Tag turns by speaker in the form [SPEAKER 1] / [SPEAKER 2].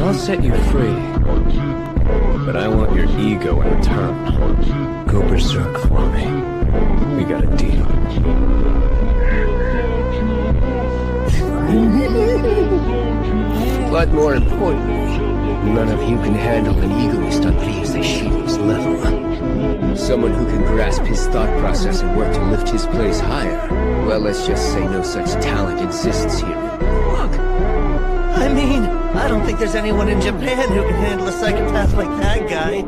[SPEAKER 1] I'll set you free. But I want your ego in return. Go berserk for me. We got a deal. But more importantly, none of you can handle an egoist on Ryu's Shidou's level. Someone who can grasp his thought process and work to lift his place higher. Well, let's just say no such talent exists here.
[SPEAKER 2] Look, I mean, I don't think there's anyone in Japan who can handle a psychopath like that guy.